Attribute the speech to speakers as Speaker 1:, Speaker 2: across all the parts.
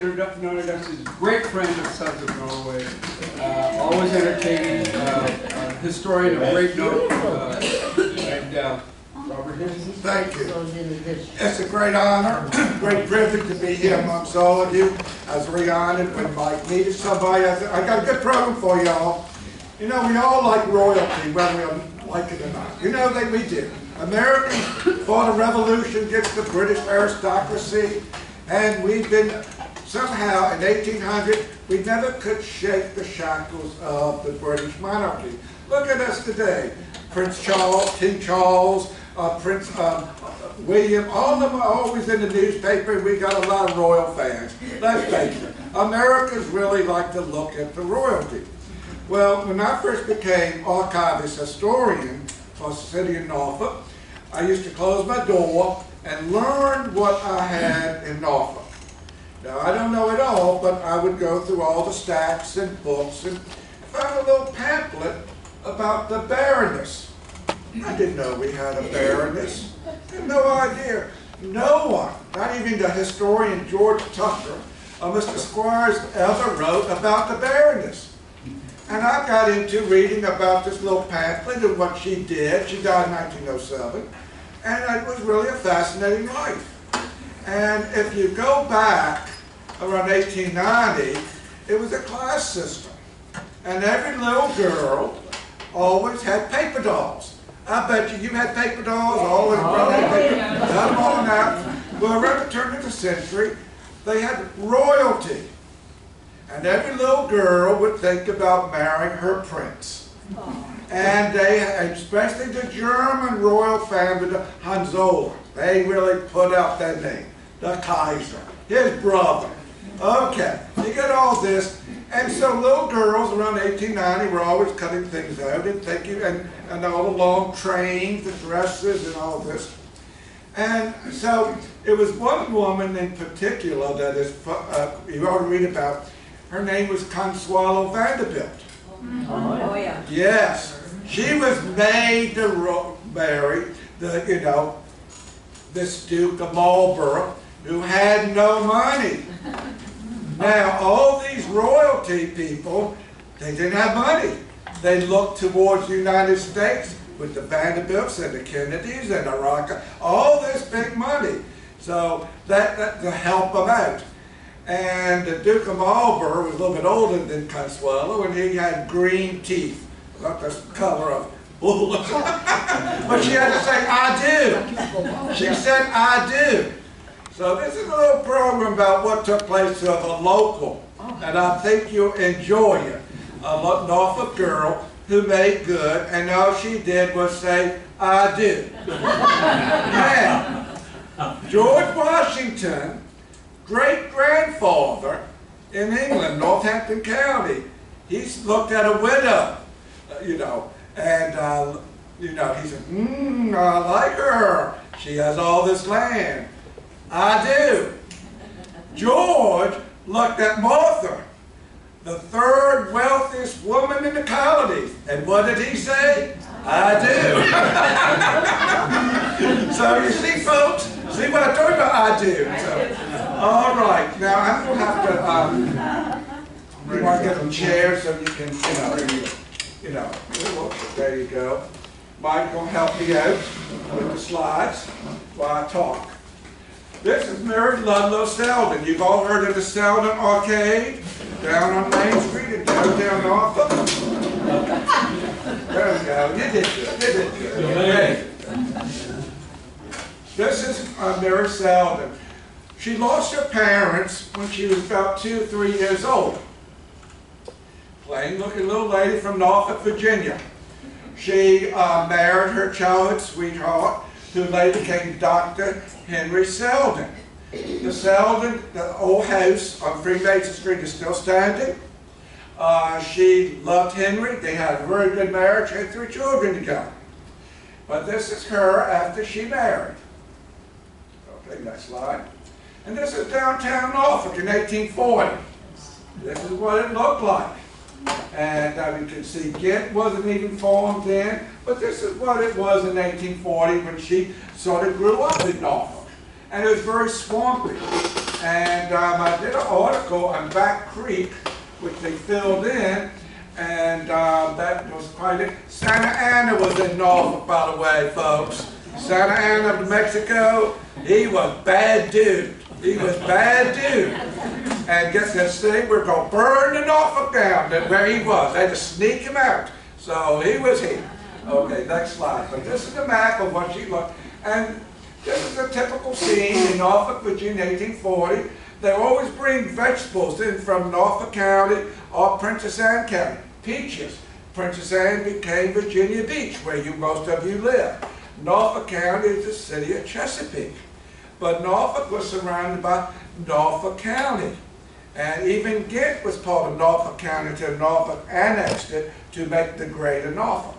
Speaker 1: Introduction is a great friend of Sons of Norway, always entertaining, historian of great note, and Robert Hitchings.
Speaker 2: Thank you. It's a great honor, great privilege to be here amongst all of you. I was really honored when Mike needed somebody. I said, I got a good program for y'all. You know, we all like royalty, whether we like it or not. You know that we do. Americans fought a revolution against the British aristocracy, and we've been somehow in 1800, we never could shake the shackles of the British monarchy. Look at us today. Prince Charles, King Charles, Prince William, all of them are always in the newspaper, and we got a lot of royal fans. Let's face it, Americans really like to look at the royalty. Well, when I first became archivist historian for the city of Norfolk, I used to close my door and learn what I had in Norfolk. Now, I don't know it all, but I would go through all the stacks and books and found a little pamphlet about the Baroness. I didn't know we had a Baroness. I had no idea. No one, not even the historian George Tucker or Mr. Squires ever wrote about the Baroness. And I got into reading about this little pamphlet and what she did. She died in 1907. And it was really a fascinating life. And if you go back around 1890, it was a class system. And every little girl always had paper dolls. I bet you had paper dolls, always come on out. Well, around the turn of the century, they had royalty. And every little girl would think about marrying her prince. And they, especially the German royal family, the Hohenzollern, they really put out that name. The Kaiser, his brother. Okay, you get all this. And so little girls around 1890 were always cutting things out and thinking, and all the long trains, the dresses, and all this. And so it was one woman in particular that is, you ought to read about. Her name was Consuelo Vanderbilt.
Speaker 3: Oh yeah.
Speaker 2: Yes. She was made to marry this Duke of Marlborough, who had no money. Now, all these royalty people, they didn't have money. They looked towards the United States with the Vanderbilts and the Kennedys and the Rockefeller, all this big money. So that to help them out. And the Duke of Marlborough was a little bit older than Consuelo, and he had green teeth, not the color of wool. But she had to say, I do. She said, I do. So this is a little program about what took place of a local, and I think you'll enjoy it. A Norfolk girl who made good, and all she did was say, I do. Now, George Washington, great-grandfather in England, Northampton County, he's looked at a widow, and he said, I like her. She has all this land. I do. George looked at Martha, the third wealthiest woman in the colonies, and what did he say? I do. So you see, folks, see what I told you about? I do. So, all right, now I'm going to have to, you want to get some chairs so you can, there you go. Mike's going to help me out with the slides while I talk. This is Mary Ludlow Selden. You've all heard of the Selden Arcade down on Main Street in downtown Norfolk. There we go. You did good. You did good. Okay. This is Mary Selden. She lost her parents when she was about 2 or 3 years old. Plain-looking little lady from Norfolk, Virginia. She married her childhood sweetheart, who later became Dr. Henry Selden. The Selden, the old house on Freemason Street is still standing. She loved Henry. They had a very good marriage, had 3 children together. But this is her after she married. Okay, next slide. And this is downtown Norfolk in 1840. This is what it looked like. And you can see Ghent wasn't even formed then, but this is what it was in 1840 when she sort of grew up in Norfolk. And it was very swampy. And I did an article on Back Creek, which they filled in, and that was quite it. Santa Ana was in Norfolk, by the way, folks. Santa Ana, New Mexico, he was bad dude. He was bad dude. And guess this thing, we're going to burn the Norfolk down where he was. They had to sneak him out. So he was here. Okay, next slide. But this is the map of what she looked. And this is a typical scene in Norfolk, Virginia, 1840. They always bring vegetables in from Norfolk County or Princess Anne County. Peaches. Princess Anne became Virginia Beach, where most of you live. Norfolk County is the city of Chesapeake. But Norfolk was surrounded by Norfolk County. And even Ghent was part of Norfolk County until Norfolk annexed it to make the greater Norfolk.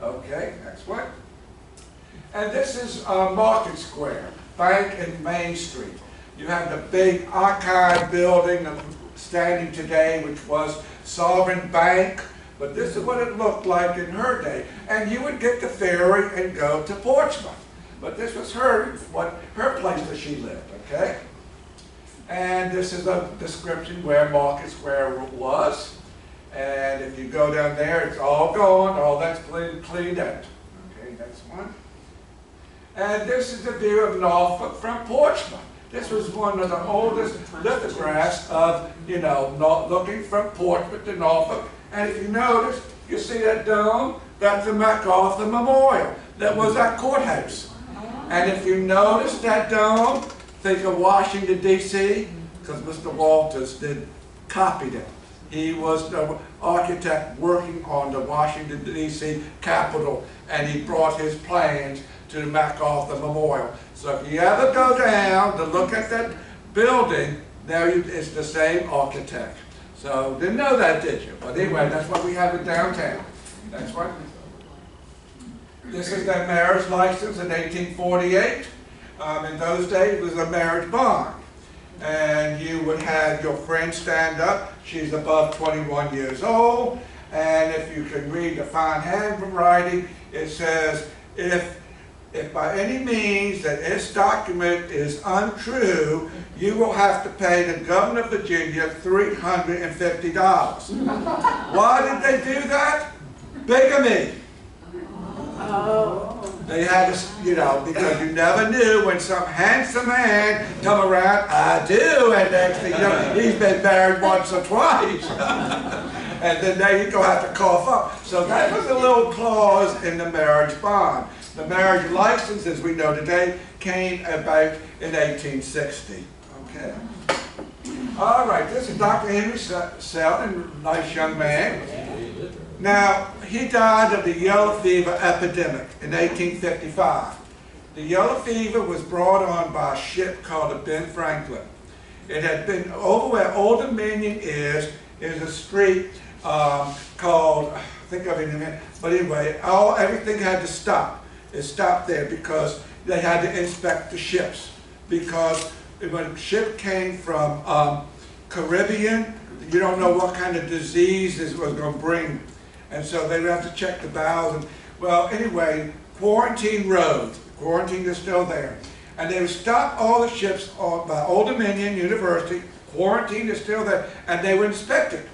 Speaker 2: Okay, next one. And this is Market Square, Bank and Main Street. You have the big archive building standing today, which was Sovereign Bank. But this is what it looked like in her day. And you would get the ferry and go to Portsmouth. But this was her place that she lived, okay? And this is a description where Market Square was. And if you go down there, it's all gone, all that's cleaned out. Okay, next one. And this is the view of Norfolk from Portsmouth. This was one of the oldest lithographs of, looking from Portsmouth to Norfolk. And if you notice, you see that dome? That's the MacArthur Memorial. That was our courthouse. And if you notice that dome, think of Washington, D.C., because Mr. Walters did copied it. He was the architect working on the Washington, D.C. Capitol, and he brought his plans to the MacArthur Memorial. So if you ever go down to look at that building, it's the same architect. So didn't know that, did you? But anyway, that's what we have in downtown. Next one. This is their marriage license in 1848. In those days, it was a marriage bond. And you would have your friend stand up. She's above 21 years old. And if you can read the fine handwriting, it says, if by any means that this document is untrue, you will have to pay the governor of Virginia $350. Why did they do that? Bigamy. They had to, because you never knew when some handsome man come around, I do, and next thing you know, he's been married once or twice. And then now you're going to have to cough up. So that was a little clause in the marriage bond. The marriage license, as we know today, came about in 1860. Okay. All right, this is Dr. Henry Selden, nice young man. Now, he died of the yellow fever epidemic in 1855. The yellow fever was brought on by a ship called the Ben Franklin. It had been over where Old Dominion is a street called, I think of it in a minute, but anyway, everything had to stop. It stopped there because they had to inspect the ships. Because when a ship came from Caribbean, you don't know what kind of disease it was going to bring. And so they would have to check the bows. And, well, anyway, Quarantine Road. Quarantine is still there. And they would stop all the ships by Old Dominion University. Quarantine is still there. And they would inspect it.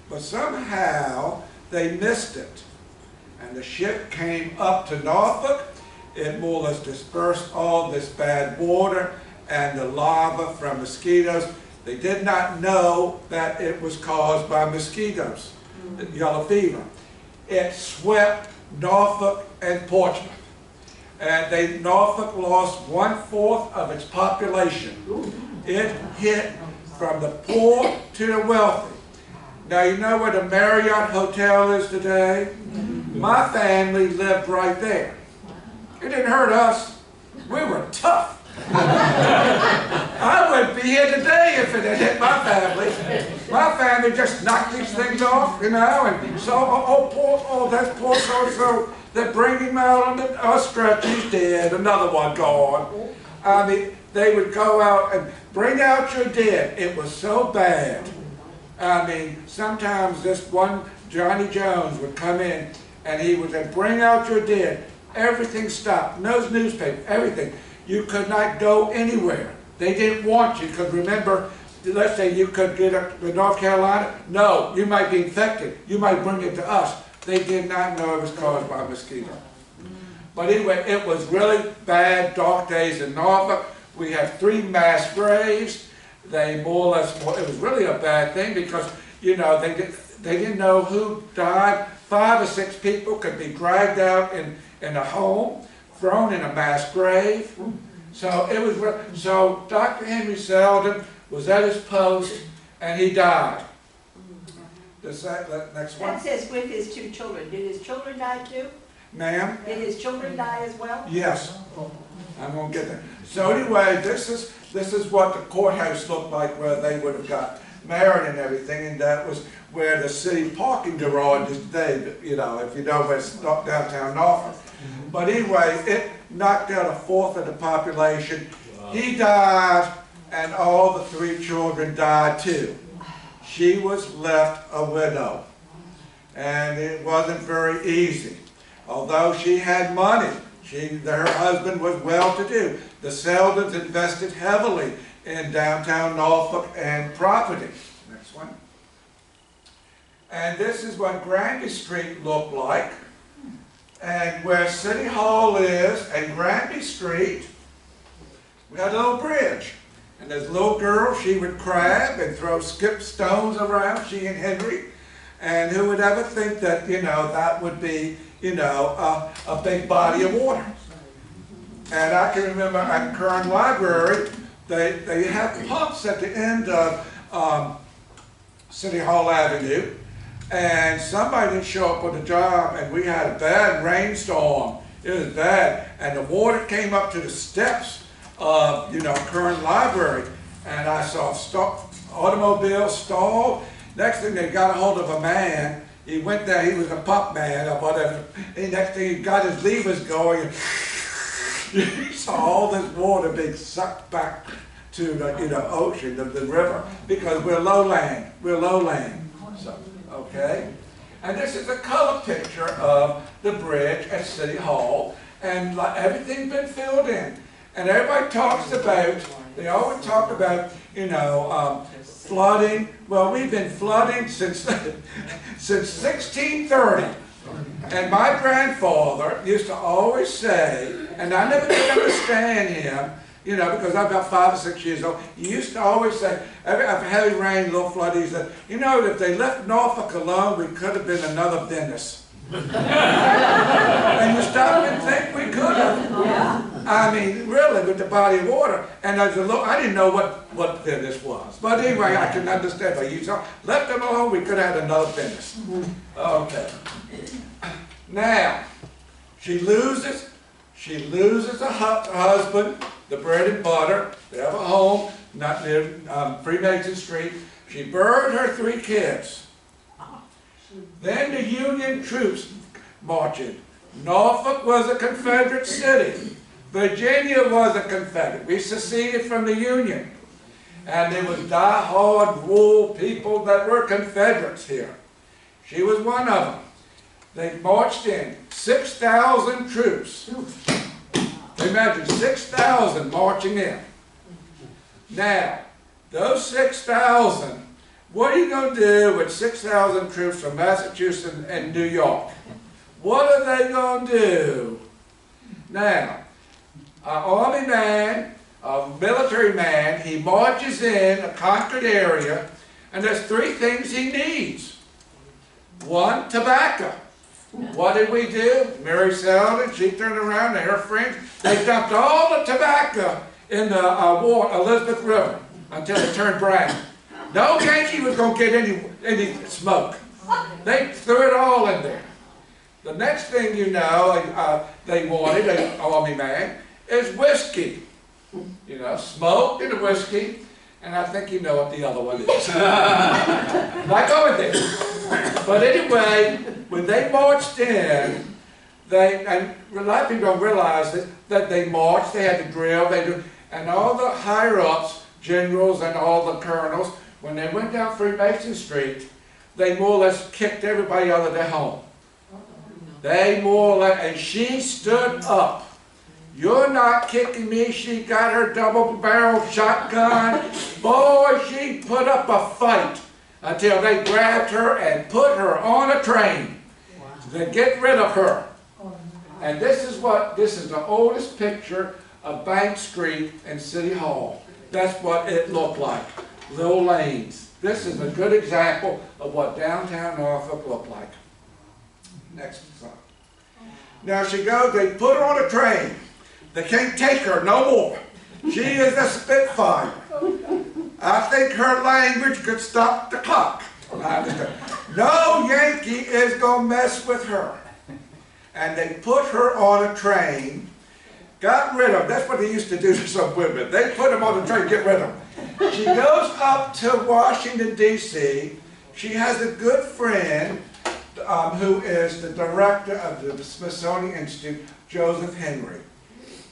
Speaker 2: But somehow they missed it. And the ship came up to Norfolk. It more or less dispersed all this bad water and the lava from mosquitoes. They did not know that it was caused by mosquitoes, the yellow fever. It swept Norfolk and Portsmouth. And Norfolk lost 1/4 of its population. It hit from the poor to the wealthy. Now you know where the Marriott Hotel is today? My family lived right there. It didn't hurt us. We were tough. I wouldn't be here today if it had hit my family. My family just knocked these things off, and so, that's poor so-and-so. They bring him out on the stretcher, he's dead, another one gone. I mean, they would go out and bring out your dead. It was so bad. I mean, sometimes this one, Johnny Jones, would come in and he would say, bring out your dead. Everything stopped. No newspaper, everything. You could not go anywhere. They didn't want you, because remember, let's say you could get up to North Carolina. No, you might be infected. You might bring it to us. They did not know it was caused by a mosquito. But anyway, it was really bad, dark days in Norfolk. We have 3 mass graves. They more or less, it was really a bad thing because, you know, they didn't know who died. 5 or 6 people could be dragged out in a home, thrown in a mass grave. So it was, so Dr. Henry Selden was at his post and he died. Next one.
Speaker 3: That says with his 2 children. Did his children die too?
Speaker 2: Ma'am?
Speaker 3: Did his children die as well?
Speaker 2: Yes. I'm going to get there. So anyway, this is what the courthouse looked like where they would have got married and everything, and that was where the city parking garage is today, you know, if you know where it's downtown Norfolk. But anyway, it knocked out 1/4 of the population. He died, and all the 3 children died too. She was left a widow, and it wasn't very easy. Although she had money, her husband was well-to-do. The Seldens invested heavily in downtown Norfolk and property. Next one. And this is what Granby Street looked like. And where City Hall is and Granby Street, we had a little bridge. And this little girl, she would crab and skip stones around, she and Henry. And who would ever think that, you know, that would be, you know, a big body of water. And I can remember at Kern Library, they have pumps at the end of City Hall Avenue. And somebody didn't show up with a job, and we had a bad rainstorm. It was bad. And the water came up to the steps of, you know, Kern Library. And I saw automobiles stalled. Next thing, they got a hold of a man. He went there, he was a pump man or whatever. And next thing, he got his levers going, and you saw all this water being sucked back to the, you know, ocean, the river, because we're lowland. We're lowland. So, okay? And this is a color picture of the bridge at City Hall, and everything's been filled in. And everybody talks about, they always talk about, you know, flooding. Well, we've been flooding since 1630. And my grandfather used to always say, and I never could understand him, you know, because I'm about 5 or 6 years old, he used to always say, after heavy rain, little flood, he said, you know, if they left Norfolk alone, we could have been another Venice. And you stop and think we could have.
Speaker 3: Yeah.
Speaker 2: I mean, really, with the body of water. And as a little, I didn't know what Venice was. But anyway, I can understand. But you saw, left them alone, we could have had another Venice. Okay. Now, she loses a husband, the bread and butter. They have a home, not near Freemason Street. She buried her 3 kids. Then the Union troops marched in. Norfolk was a Confederate city. Virginia was a Confederate. We seceded from the Union. And there was die-hard rural people that were Confederates here. She was one of them. They marched in 6,000 troops. Imagine 6,000 marching in. Now, those 6,000, what are you going to do with 6,000 troops from Massachusetts and New York? What are they going to do? Now, an army man, a military man, he marches in a conquered area, and there's 3 things he needs. 1, tobacco. What did we do? Mary Selden, she turned around and her friends, they dumped all the tobacco in the Elizabeth River until it turned brown. No Yankee was going to get any smoke. They threw it all in there. The next thing you know, they wanted, an army man, is whiskey. You know, smoke and whiskey, and I think you know what the other one is. Not going there. But anyway, when they marched in, and a lot of people don't realize that they marched, they had the drill, and all the higher-ups, generals and all the colonels, when they went down Freemason Street, they more or less kicked everybody out of their home. They more or less, and she stood up You're not kicking me. She got her double-barreled shotgun. Boy, she put up a fight until they grabbed her and put her on a train to get rid of her. And this is the oldest picture of Bank Street and City Hall. That's what it looked like, little lanes. This is a good example of what downtown Norfolk looked like. Next slide. Now she goes, they put her on a train. They can't take her no more. She is a Spitfire. I think her language could stop the clock. No Yankee is going to mess with her. And they put her on a train, got rid of, that's what they used to do to some women. They put them on the train, get rid of them. She goes up to Washington, D.C. She has a good friend who is the director of the Smithsonian Institute, Joseph Henry.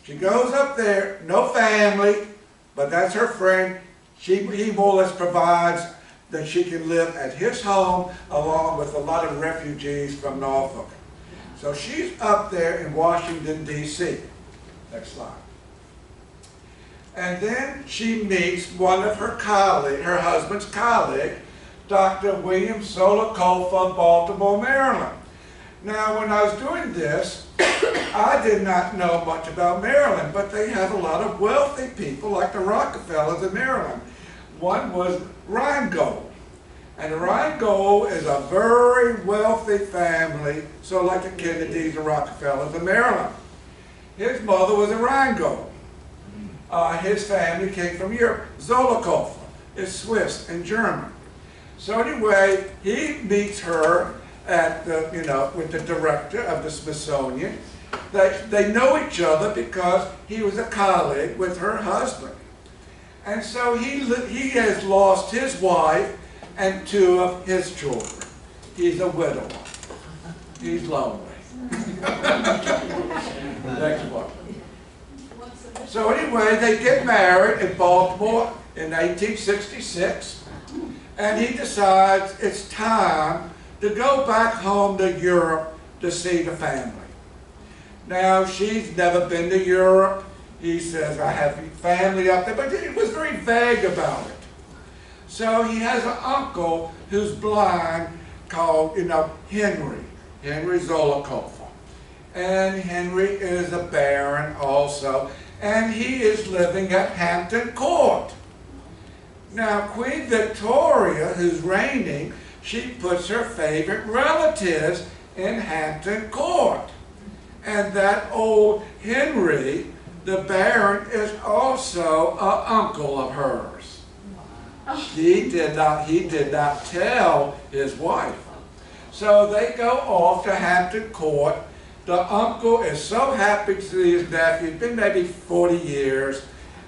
Speaker 2: She goes up there, no family, but that's her friend. He more or less provides that she can live at his home along with a lot of refugees from Norfolk. So she's up there in Washington, D.C. Next slide. And then she meets one of her colleagues, her husband's colleague, Dr. William Solokoff of Baltimore, Maryland. Now, when I was doing this, I did not know much about Maryland, but they have a lot of wealthy people like the Rockefellers in Maryland. One was Rheingold. And the Rheingold is a very wealthy family, so like the Kennedys and Rockefellers in Maryland. His mother was a Rheingold. His family came from Europe. Zolikoff is Swiss and German. So anyway, he meets her at the, with the director of the Smithsonian. They know each other because he was a colleague with her husband. And so he has lost his wife and two of his children. He's a widower. He's lonely. Next one. So anyway, they get married in Baltimore in 1866, and he decides it's time to go back home to Europe to see the family. Now, she's never been to Europe. He says, I have family up there, but he was very vague about it. So he has an uncle who's blind called, Henry Zolikoff. And Henry is a baron also, and he is living at Hampton Court. Now, Queen Victoria, who's reigning, she puts her favorite relatives in Hampton Court. And that old Henry, the baron, is also an uncle of hers. He did not tell his wife. So they go off to Hampton Court. The uncle is so happy to see his nephew. It's been maybe 40 years.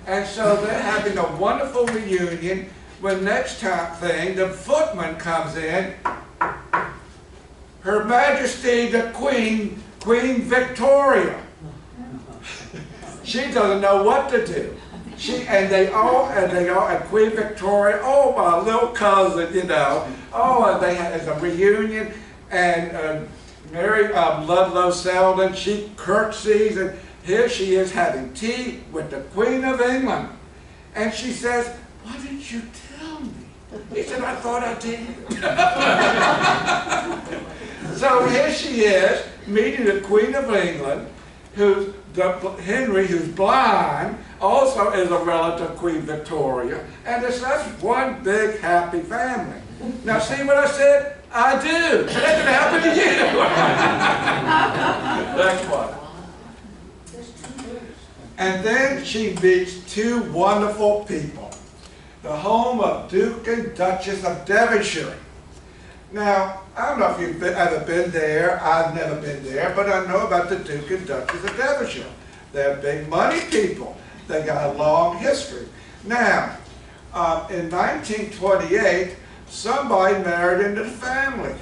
Speaker 2: And so they're having a wonderful reunion when next thing the footman comes in. Her Majesty the Queen Victoria. She doesn't know what to do. And Queen Victoria, oh, my little cousin, Oh, and there's a reunion, and Mary Ludlow Selden, she curtsies, and here she is having tea with the Queen of England. And she says, why didn't you tell me? He said, I thought I did. So here she is, meeting the Queen of England, Henry, who's blind, also is a relative of Queen Victoria, and it's that's one big happy family. Now see what I said? I do. That can happen to you. Next one. And then she meets two wonderful people. The home of Duke and Duchess of Devonshire. Now, I don't know if you've ever been there. I've never been there, but I know about the Duke and Duchess of Devonshire. They're big money people. They got a long history. Now, in 1928, somebody married into the family.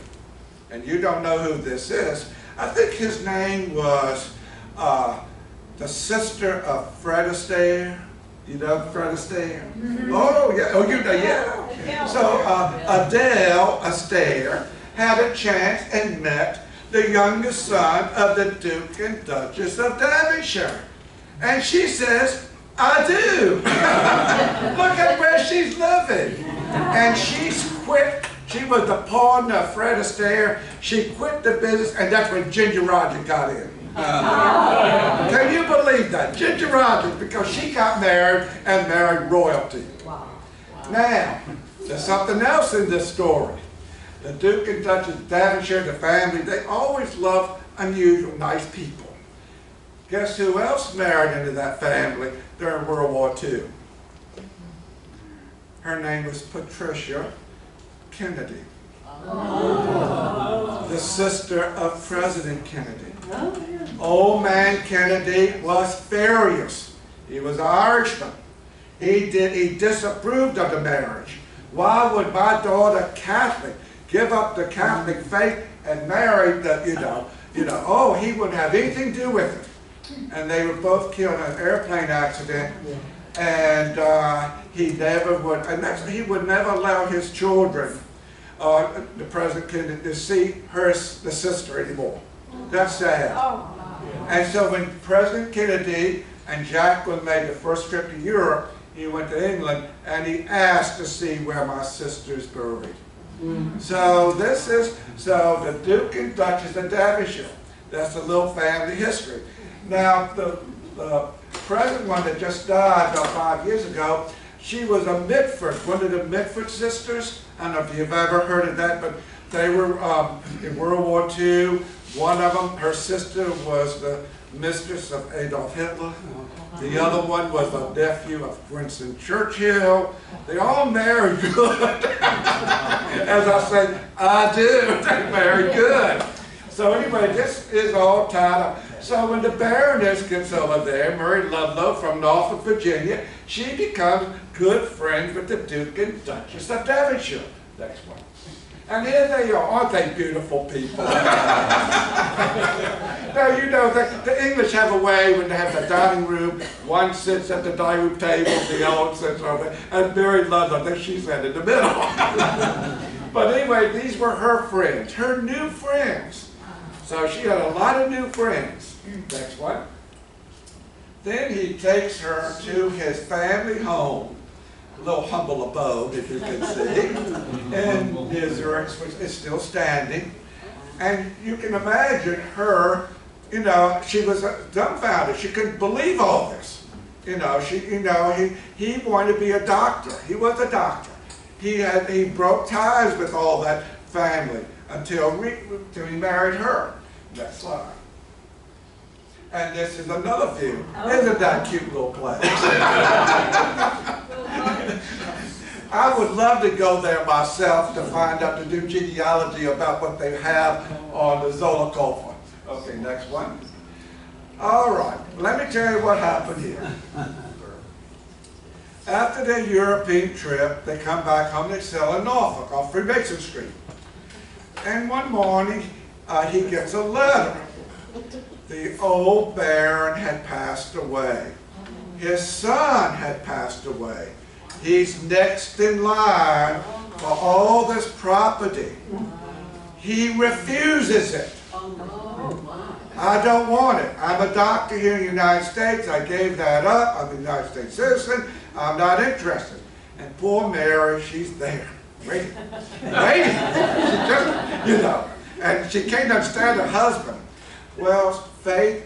Speaker 2: And you don't know who this is. I think his name was the sister of Fred Astaire. You know Fred Astaire? Mm-hmm. Oh, yeah. Oh, you know, yeah. So Adele Astaire had a chance and met the youngest son of the Duke and Duchess of Devonshire. And she says, I do. Look at where she's living. And she's quit. She was the partner of Fred Astaire. She quit the business, and that's when Ginger Rogers got in. Can you believe that? Ginger Rogers, because she got married and married royalty.
Speaker 3: Wow.
Speaker 2: Now, there's something else in this story. The Duke and Duchess of Devonshire, the family, they always loved unusual, nice people. Guess who else married into that family during World War II? Her name was Patricia Kennedy, the sister of President Kennedy. Old man Kennedy was furious. He was an Irishman. He disapproved of the marriage. Why would my daughter, Catholic, give up the Catholic faith and marry the, oh, he wouldn't have anything to do with it. And they were both killed in an airplane accident. And he never would, he would never allow his children, the President Kennedy, to see the sister anymore. That's sad. And so when President Kennedy and Jacqueline made the first trip to Europe, he went to England and he asked to see where my sister's buried. So so the Duke and Duchess of Devonshire. That's a little family history. Now the present one that just died about 5 years ago, she was a Mitford, one of the Mitford sisters. I don't know if you've ever heard of that, but they were in World War II. One of them, her sister, was the mistress of Adolf Hitler. The other one was a nephew of Winston Churchill. They all married good. As I say, I do. They married good. So anyway, this is all tied up. So when the Baroness gets over there, Mary Ludlow from Norfolk, Virginia, she becomes good friends with the Duke and Duchess of Devonshire. Next one. And here they are. Aren't they beautiful people? Now, you know, the English have a way when they have the dining room, one sits at the dining room table, the other one sits over there, and Mary Ludlow, then she sat in the middle. But anyway, these were her friends, her new friends. So she had a lot of new friends. Next one. Then he takes her to his family home, a little humble abode, if you can see, in Israel, which is still standing. And you can imagine her, you know, she was dumbfounded. She couldn't believe all this. You know, he wanted to be a doctor. He was a doctor. He broke ties with all that family until he married her. Next slide. And this is another view. Isn't that a cute little place? I would love to go there myself to find out, to do genealogy about what they have on the Zolokova. Okay, next one. All right, let me tell you what happened here. After their European trip, they come back home, they sell in Norfolk off Freemason Street. And one morning, he gets a letter. The old Baron had passed away. His son had passed away. He's next in line for all this property. He refuses it. I don't want it. I'm a doctor here in the United States. I gave that up. I'm a United States citizen. I'm not interested. And poor Mary, she's there, waiting. Waiting. She just, you know, and she can't understand her husband. Well, fate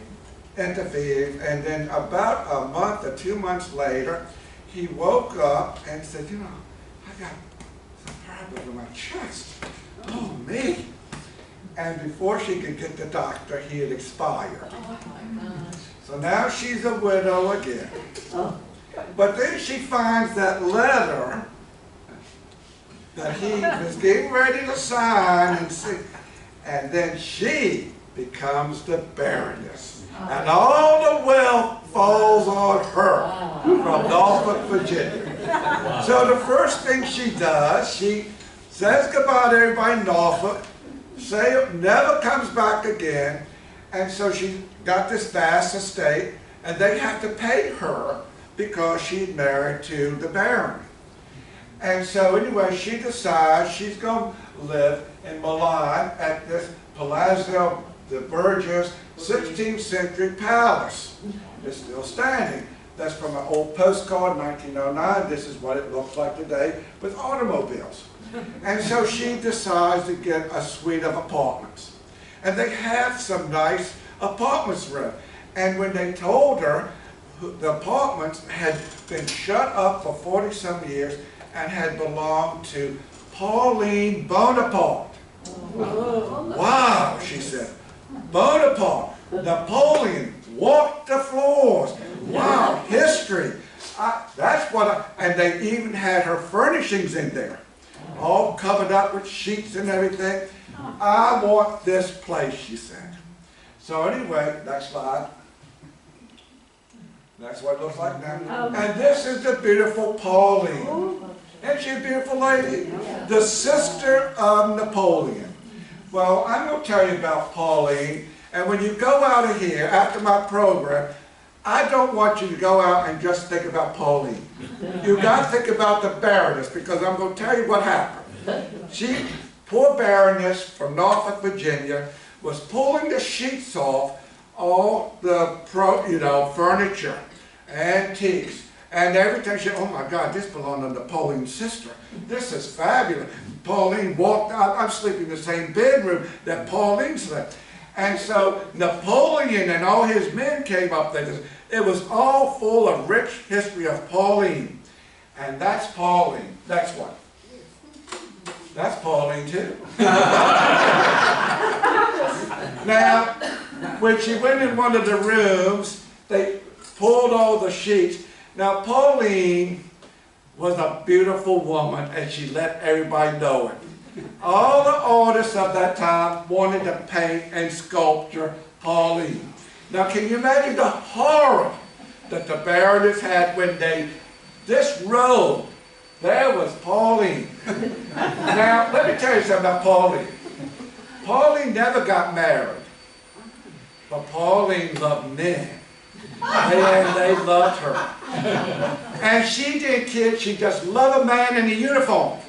Speaker 2: intervened, and then about a month or 2 months later, he woke up and said, you know, I got some problem in my chest. Oh, me. And before she could get the doctor, he had expired. Oh, my gosh. So now she's a widow again. Oh. But then she finds that letter that he was getting ready to sign, and then she becomes the Baroness. And all the wealth falls on her from Norfolk, Virginia. So the first thing she does, she says goodbye to everybody in Norfolk, never comes back again, and so she got this vast estate, and they have to pay her because she'd married to the Baron. And so anyway, she decides she's going to live in Milan at this Palazzo de Burgess 16th century palace. is still standing. That's from an old postcard, 1909. This is what it looks like today with automobiles. And so she decides to get a suite of apartments. And they have some nice apartments rent. And when they told her the apartments had been shut up for 40-some years and had belonged to Pauline Bonaparte. Wow, she said. Bonaparte, Napoleon, walked the floors. Wow, history. That's what and they even had her furnishings in there, all covered up with sheets and everything. I want this place, she said. So anyway, next slide. That's what it looks like now. And this is the beautiful Pauline. Isn't she a beautiful lady? The sister of Napoleon. Well, I'm going to tell you about Pauline. And when you go out of here, after my program, I don't want you to go out and just think about Pauline. You've got to think about the Baroness, because I'm going to tell you what happened. She, poor Baroness from Norfolk, Virginia, was pulling the sheets off all the furniture, antiques, and every time she, oh my God, this belonged to Napoleon's sister. This is fabulous. Pauline walked out, I'm sleeping in the same bedroom that Pauline slept. And so Napoleon and all his men came up there. It was all full of rich history of Pauline. And that's Pauline. That's what? That's Pauline too. Now, when she went in one of the rooms, they pulled all the sheets. Now, Pauline was a beautiful woman, and she let everybody know it. All the artists of that time wanted to paint and sculpture Pauline. Now, can you imagine the horror that the Baroness had when this row, there was Pauline. Now, let me tell you something about Pauline. Pauline never got married, but Pauline loved men. And they loved her. And she didn't care, she just loved a man in a uniform.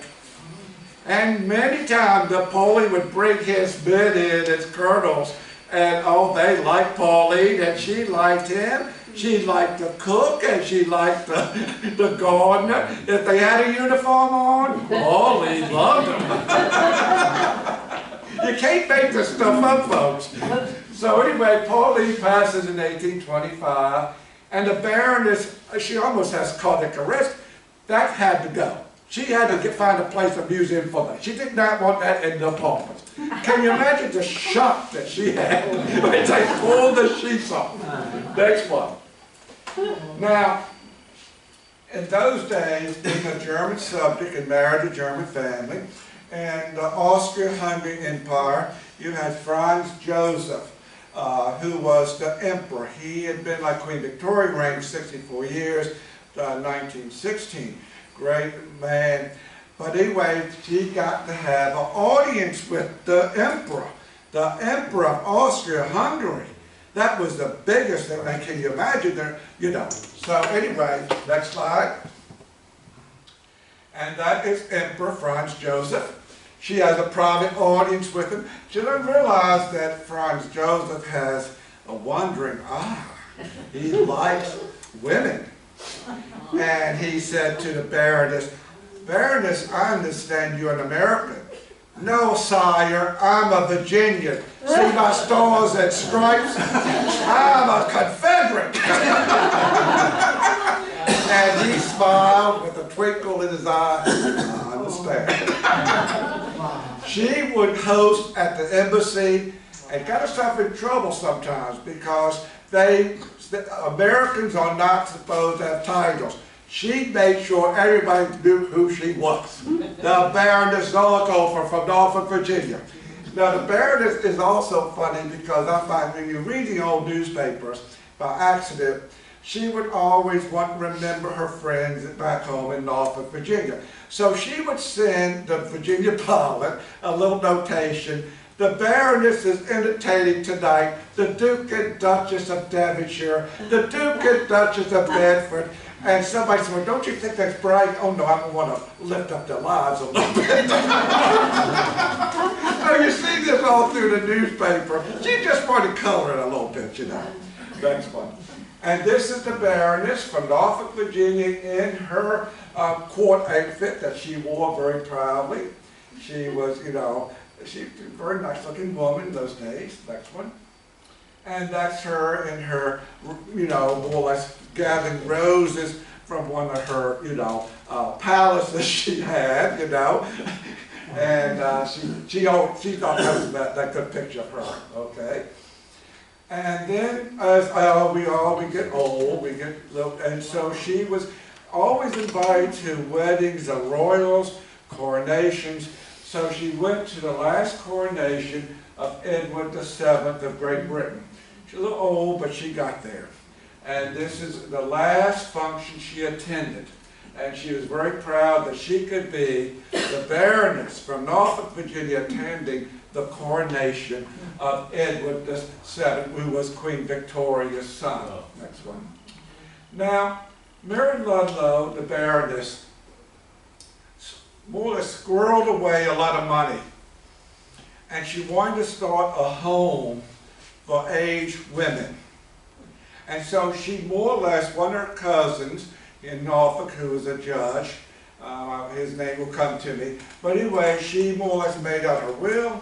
Speaker 2: And many times Napoleon would bring his men in as colonels, and oh, they liked Pauline, and she liked him. She liked the cook, and she liked the gardener. If they had a uniform on, Pauline loved them. You can't make this stuff up, folks. So anyway, Pauline passes in 1825, and the Baroness, she almost has cardiac arrest. That had to go. She had to find a place, a museum for that. She did not want that in the apartments. Can you imagine the shock that she had when they pulled the sheets off? Next one. Now, in those days, being a German subject and married a German family, and the Austria-Hungary Empire, you had Franz Joseph, who was the emperor. He had been like Queen Victoria, reigned 64 years, 1916. Great man. But anyway, he got to have an audience with the emperor of Austria-Hungary. That was the biggest thing. And can you imagine that, So anyway, next slide. And that is Emperor Franz Joseph. She has a private audience with him. She doesn't realize that Franz Joseph has a wandering eye. He likes women. And he said to the Baroness, Baroness, I understand you're an American. No, sire, I'm a Virginian. See my stars and stripes? I'm a Confederate. And he smiled with a twinkle in his eye. I understand. She would host at the embassy and got herself in trouble sometimes because Americans are not supposed to have titles. She made sure everybody knew who she was. The Baroness Zollicoffer from Norfolk, Virginia. Now the Baroness is also funny because I find when you read the old newspapers by accident, she would always want to remember her friends back home in Norfolk, Virginia. So she would send the Virginia Pilot a little notation. The Baroness is entertaining tonight the Duke and Duchess of Devonshire, the Duke and Duchess of Bedford. And somebody said, well, don't you think that's bright? Oh no, I don't want to lift up their lives a little bit. So you see this all through the newspaper. She just wanted to color it a little bit, Next one. And this is the Baroness from Norfolk, Virginia, in her court outfit that she wore very proudly. She was, you know, she was a very nice looking woman in those days. Next one. And that's her in her, you know, more or less gathering roses from one of her, you know, palaces she had, you know. And she thought that was that good picture of her, okay. And then as we get old, we get little, and so she was always invited to weddings, royals, coronations. So she went to the last coronation of Edward VII of Great Britain. She's a little old, but she got there. And this is the last function she attended. And she was very proud that she could be the Baroness from Norfolk, Virginia, attending the coronation of Edward VII, who was Queen Victoria's son. Next one. Now, Mary Ludlow, the Baroness, more or less squirreled away a lot of money. And she wanted to start a home for aged women. And so she more or less, one of her cousins in Norfolk, who was a judge, his name will come to me, but anyway, she more or less made out her will.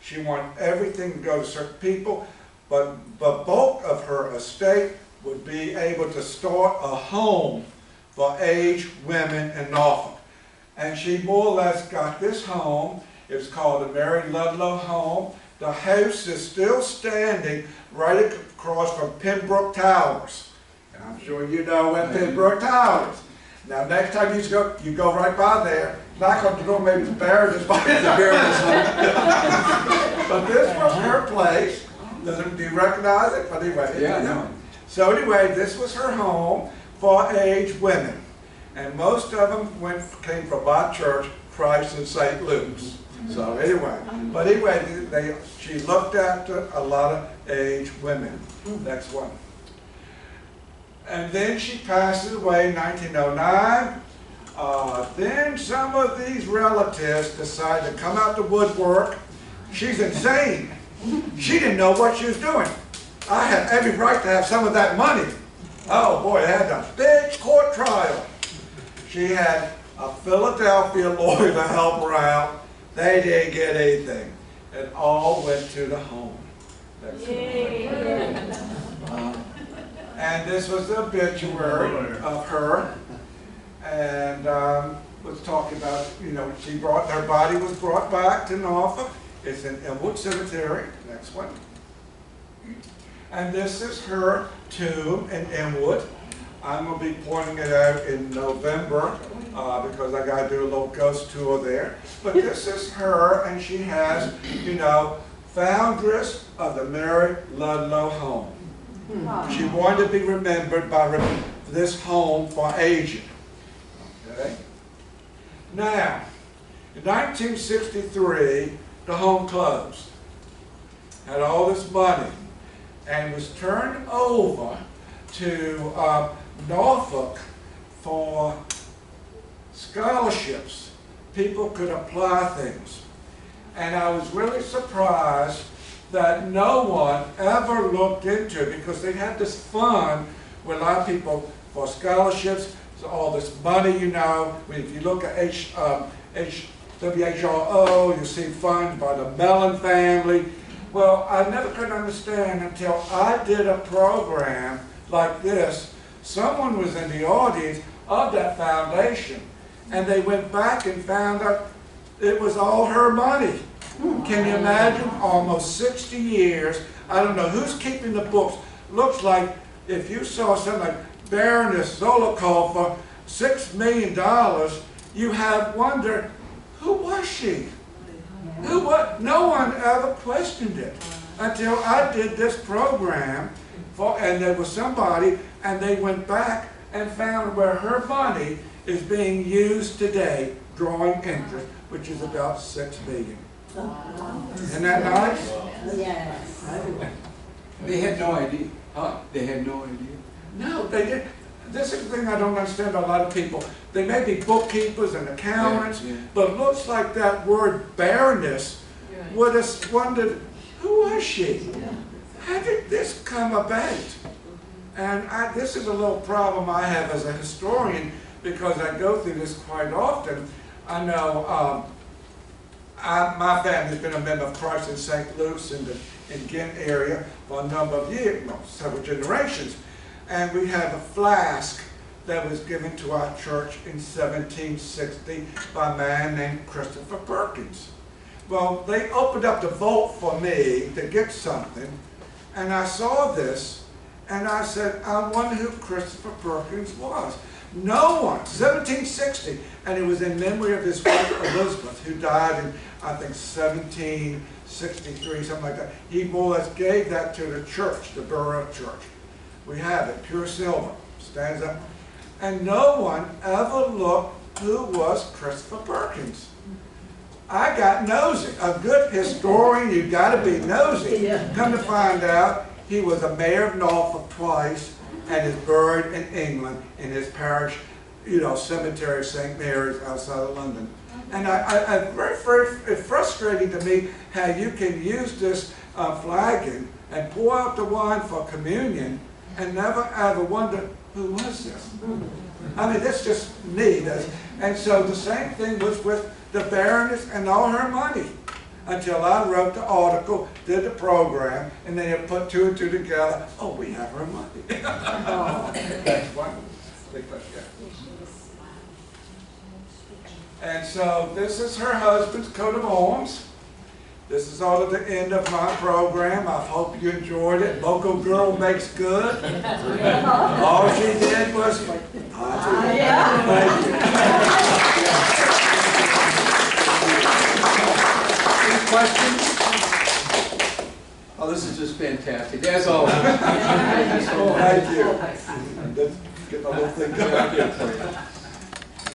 Speaker 2: She wanted everything to go to certain people, but the bulk of her estate would be able to start a home for aged women in Norfolk. And she more or less got this home. It was called the Mary Ludlow Home. The house is still standing right across from Pembroke Towers. And I'm sure you know where Pembroke Towers. Now next time you go right by there, knock on the door, maybe the Baroness by the Baroness home. But this was her place. Do you recognize it? But anyway,
Speaker 1: yeah, no.
Speaker 2: So anyway, this was her home for aged women. And most of them came from my church, Christ in St. Luke's. So anyway, but anyway, she looked after a lot of aged women. Next one. And then she passes away in 1909. Then some of these relatives decided to come out the woodwork. She's insane. She didn't know what she was doing. I had every right to have some of that money. Oh boy, they had a big court trial. She had a Philadelphia lawyer to help her out. They didn't get anything. It all went to the home. And this was the obituary of her. And was talking about, you know, her body was brought back to Norfolk. It's in Elmwood Cemetery. Next one. And this is her tomb in Elmwood. I'm going to be pointing it out in November because I got to do a little ghost tour there. But this is her, and she has, you know, foundress of the Mary Ludlow Home. She wanted to be remembered by this home for aged. Okay. Now, in 1963, the home closed. Had all this money, and was turned over to Norfolk for scholarships. People could apply things. And I was really surprised that no one ever looked into it, because they had this fund with a lot of people for scholarships, so all this money, you know. If you look at WHRO, you see funds by the Mellon family. Well, I never could understand until I did a program like this. Someone was in the audience of that foundation, and they went back and found out it was all her money. Can you imagine? Almost 60 years. I don't know who's keeping the books. Looks like if you saw something like Baroness Zolokov for $6 million, you have wondered, who was she? Who was? No one ever questioned it until I did this program, and there was somebody, and they went back and found where her money is being used today, drawing interest, which is about $6 million. Isn't that nice?
Speaker 3: Yes.
Speaker 1: They had no idea. Huh? They had no idea.
Speaker 2: No, they didn't. This is the thing I don't understand about a lot of people. They may be bookkeepers and accountants, but looks like that word Baroness would have wondered, who was she? How did this come about? And this is a little problem I have as a historian, because I go through this quite often. I know my family's been a member of Christ in St. Luke's in Ghent area for a number of years, several generations. And we have a flask that was given to our church in 1760 by a man named Christopher Perkins. Well, they opened up the vault for me to get something, and I saw this, and I said, I wonder who Christopher Perkins was. No one, 1760, and it was in memory of his wife Elizabeth, who died in, I think, 1763, something like that. He more or less gave that to the church, the borough church. We have it, pure silver, stands up. And no one ever looked who was Christopher Perkins. I got nosy. A good historian, you've got to be nosy. Come to find out, he was a mayor of Norfolk twice, and is buried in England in his parish, cemetery of St. Mary's outside of London. And it's frustrating to me how you can use this flagon and pour out the wine for communion and never ever wonder, who was this? I mean, that's just me. And so the same thing was with the Baroness and all her money, until I wrote the article, did the program, and then you put two and two together. Oh, we have her money. That's one. And so this is her husband's coat of arms. This is all at the end of my program. I hope you enjoyed it. Local girl makes good. All she did was, thank you.
Speaker 1: Questions? Oh, this is just fantastic, as always. Thank you so much.
Speaker 2: Thank you. Let's get my little thing going here for you.